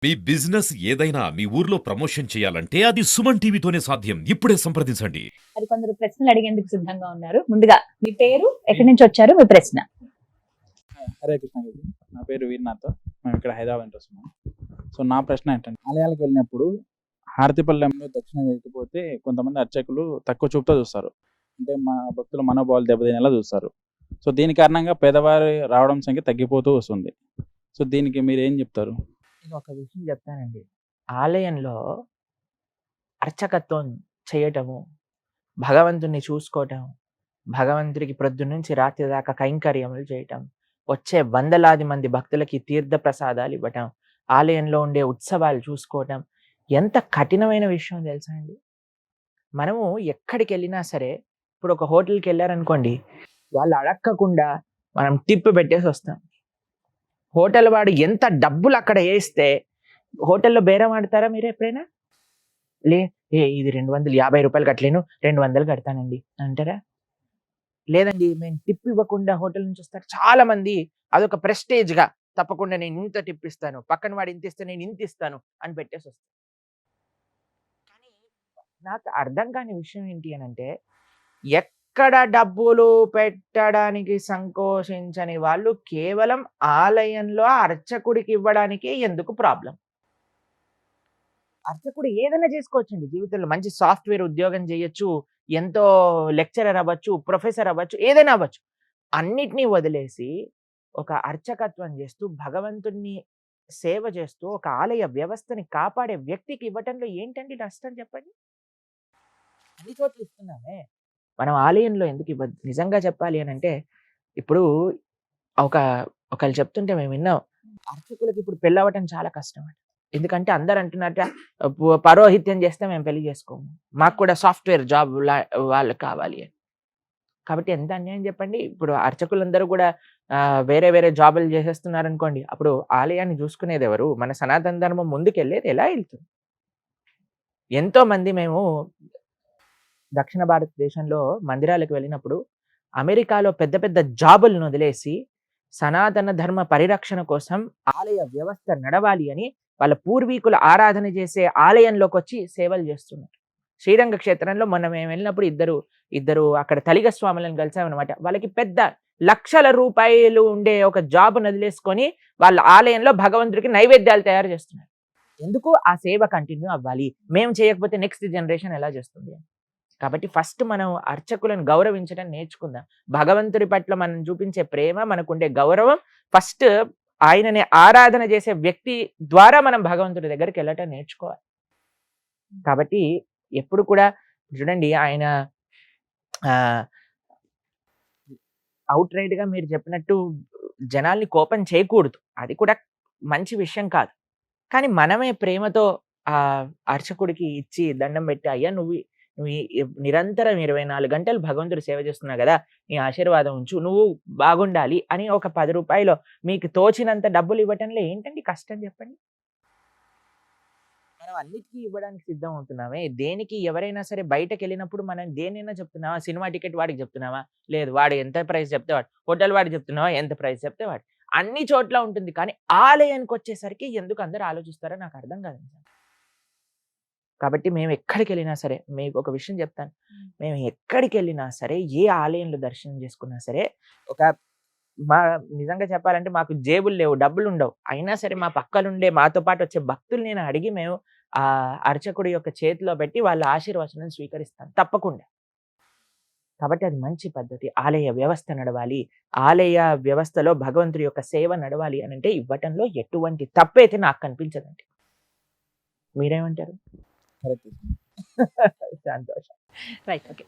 మీ business ఏదైనా మీ ఊర్లో promotion చేయాలంటే అది సుమన్ టీవీతోనే సాధ్యం. ఇప్పుడే సంప్రదించండి. మరి కొందరు ప్రశ్నలు అడిగేందుకు సిద్ధంగా ఉన్నారు. ముందుగా మీ పేరు, ఎక్కడి నుంచి వచ్చారు, మీ ప్రశ్న. హరే కృష్ణ గారు, నా పేరు వీర్నాథ్. మేము ఇక్కడ హైదరాబాద్ నుంచి వస్తున్నాం. సో నా ప్రశ్న ఏంటంటే, ఆలయాలకు వెళ్ళినప్పుడు హారతిపల్లెంలో దక్షిణ వేయకపోతే కొంతమంది అర్చకులు తక్కువ చూపుతో చూస్తారు. అంటే మా భక్తుల మనోభావాలు దెబ్బతినేలా చూస్తారు. సో దీని కారణంగా పేదవారి రావడం సంఖ్య తగ్గిపోతూ వస్తుంది. సో దీనికి మీరు ఏం చెప్తారు? నేను ఒక విషయం చెప్తానండి. ఆలయంలో అర్చకత్వం చేయటము, భగవంతుడిని చూసుకోవటం, భగవంతుడికి ప్రొద్దున్నుంచి రాత్రి దాకా కైంకర్యములు చేయటం, వచ్చే వందలాది మంది భక్తులకి తీర్థ ప్రసాదాలు ఇవ్వటం, ఆలయంలో ఉండే ఉత్సవాలు చూసుకోవటం ఎంత కఠినమైన విషయం తెలుసా అండి? మనము ఎక్కడికి వెళ్ళినా సరే, ఇప్పుడు ఒక హోటల్కి వెళ్ళారనుకోండి, వాళ్ళు అడక్కకుండా మనం టిప్ పెట్టేసి వస్తాం. హోటల్ వాడు ఎంత డబ్బులు అక్కడ వేస్తే హోటల్లో బేరం ఆడతారా మీరు ఎప్పుడైనా? ఇది 250 రూపాయలు కట్టలేను, 200 కడతానండి అంటారా? లేదండి, మేము టిప్ ఇవ్వకుండా హోటల్ నుంచి వస్తారు చాలా మంది. అదొక ప్రెస్టేజ్ గా, తప్పకుండా నేను ఇంత టిప్ ఇస్తాను, పక్కన వాడు ఇంత ఇస్తే నేను ఇంత ఇస్తాను అని పెట్టేసి వస్తాను. కానీ నాకు అర్థం కాని విషయం ఏంటి అని అంటే, ఎక్కడ డబ్బులు పెట్టడానికి సంకోచించని వాళ్ళు కేవలం ఆలయంలో అర్చకుడికి ఇవ్వడానికి ఎందుకు ప్రాబ్లం? అర్చకుడు ఏదైనా చేసుకోవచ్చండి జీవితంలో. మంచి సాఫ్ట్వేర్ ఉద్యోగం చేయొచ్చు, ఎంతో లెక్చరర్ అవ్వచ్చు, ప్రొఫెసర్ అవ్వచ్చు, ఏదైనా అవ్వచ్చు. అన్నిటినీ వదిలేసి ఒక అర్చకత్వం చేస్తూ, భగవంతుణ్ణి సేవ చేస్తూ, ఒక ఆలయ వ్యవస్థని కాపాడే వ్యక్తికి ఇవ్వటంలో ఏంటండి నష్టం చెప్పండి? అన్ని చోట్ల ఇస్తున్నామే, మనం ఆలయంలో ఎందుకు ఇవ్వద్దు? నిజంగా చెప్పాలి అని అంటే, ఇప్పుడు ఒకళ్ళు చెప్తుంటే మేము విన్నాం, అర్చకులకి ఇప్పుడు పెళ్ళవటం చాలా కష్టం అండి. ఎందుకంటే అందరు అంటున్నట్ట, పరోహిత్యం చేస్తే మేము పెళ్లి చేసుకోము, మాకు కూడా సాఫ్ట్వేర్ జాబ్ వాళ్ళు కావాలి అని. కాబట్టి ఎంత అన్యాయం చెప్పండి. ఇప్పుడు అర్చకులందరూ కూడా వేరే వేరే జాబులు చేసేస్తున్నారు అనుకోండి, అప్పుడు ఆలయాన్ని చూసుకునేది ఎవరు? మన సనాతన ధర్మం ముందుకెళ్ళేది ఎలా వెళ్తుంది? ఎంతో మంది మేము దక్షిణ భారతదేశంలో మందిరాలకు వెళ్ళినప్పుడు, అమెరికాలో పెద్ద పెద్ద జాబులను వదిలేసి సనాతన ధర్మ పరిరక్షణ కోసం ఆలయ వ్యవస్థ నడవాలి అని వాళ్ళ పూర్వీకుల ఆరాధన చేసే ఆలయంలోకి వచ్చి సేవలు చేస్తున్నారు. శ్రీరంగ క్షేత్రంలో మొన్న మేము వెళ్ళినప్పుడు ఇద్దరు అక్కడ తలిగ స్వాములను కలిసామన్నమాట. వాళ్ళకి పెద్ద లక్షల రూపాయలు ఉండే ఒక జాబ్ వదిలేసుకొని వాళ్ళ ఆలయంలో భగవంతుడికి నైవేద్యాలు తయారు చేస్తున్నారు. ఎందుకు? ఆ సేవ కంటిన్యూ అవ్వాలి. మేము చేయకపోతే నెక్స్ట్ జనరేషన్ ఎలా చేస్తుంది? కాబట్టి ఫస్ట్ మనం అర్చకులను గౌరవించడం నేర్చుకుందాం. భగవంతుడి పట్ల మనం చూపించే ప్రేమ, మనకుండే గౌరవం, ఫస్ట్ ఆయనని ఆరాధన చేసే వ్యక్తి ద్వారా మనం భగవంతుడి దగ్గరికి వెళ్ళటం నేర్చుకోవాలి. కాబట్టి ఎప్పుడు కూడా చూడండి, ఆయన అవుట్ రైట్ గా మీరు చెప్పినట్టు జనాల్ని కోపం చేయకూడదు, అది కూడా మంచి విషయం కాదు. కానీ మనమే ప్రేమతో ఆ అర్చకుడికి ఇచ్చి దండం పెట్టి, అయ్యా నువ్వు నిరంతరం 24 గంటలు భగవంతుడు సేవ చేస్తున్నావు కదా, నీ ఆశీర్వాదం ఉంచు, నువ్వు బాగుండాలి అని ఒక 10 రూపాయలు మీకు తోచినంత డబ్బులు ఇవ్వటంలో ఏంటండి కష్టం చెప్పండి? మనం అన్నిటికీ ఇవ్వడానికి సిద్ధం అవుతున్నామే. దేనికి ఎవరైనా సరే బయటకు వెళ్ళినప్పుడు మనం దేనైనా చెప్తున్నావా? సినిమా టికెట్ వాడికి చెప్తున్నావా? లేదు, వాడు ఎంత ప్రైస్ చెప్తే వాడు. హోటల్ వాడికి చెప్తున్నావా? ఎంత ప్రైస్ చెప్తే వాడు. అన్ని చోట్ల ఉంటుంది. కానీ ఆలయానికి వచ్చేసరికి ఎందుకు అందరూ ఆలోచిస్తారో నాకు అర్థం కాదు. కాబట్టి మేము ఎక్కడికి వెళ్ళినా సరే, మీకు ఒక విషయం చెప్తాను, మేము ఎక్కడికి వెళ్ళినా సరే, ఏ ఆలయంలో దర్శనం చేసుకున్నా సరే, నిజంగా చెప్పాలంటే మాకు జేబులు లేవు, డబ్బులు ఉండవు, అయినా సరే మా పక్కనుండే మాతో పాటు వచ్చే భక్తులు నేను అడిగి మేము ఆ అర్చకుడి యొక్క చేతిలో పెట్టి వాళ్ళ ఆశీర్వచనం స్వీకరిస్తాను తప్పకుండా. కాబట్టి అది మంచి పద్ధతి. ఆలయ వ్యవస్థ నడవాలి, ఆలయ వ్యవస్థలో భగవంతుడి యొక్క సేవ నడవాలి అని అంటే ఇవ్వటంలో ఎటువంటి తప్పైతే నాకు కనిపించదండి. మీరేమంటారు? కరెక్ట్. సంతోషం. Right, okay.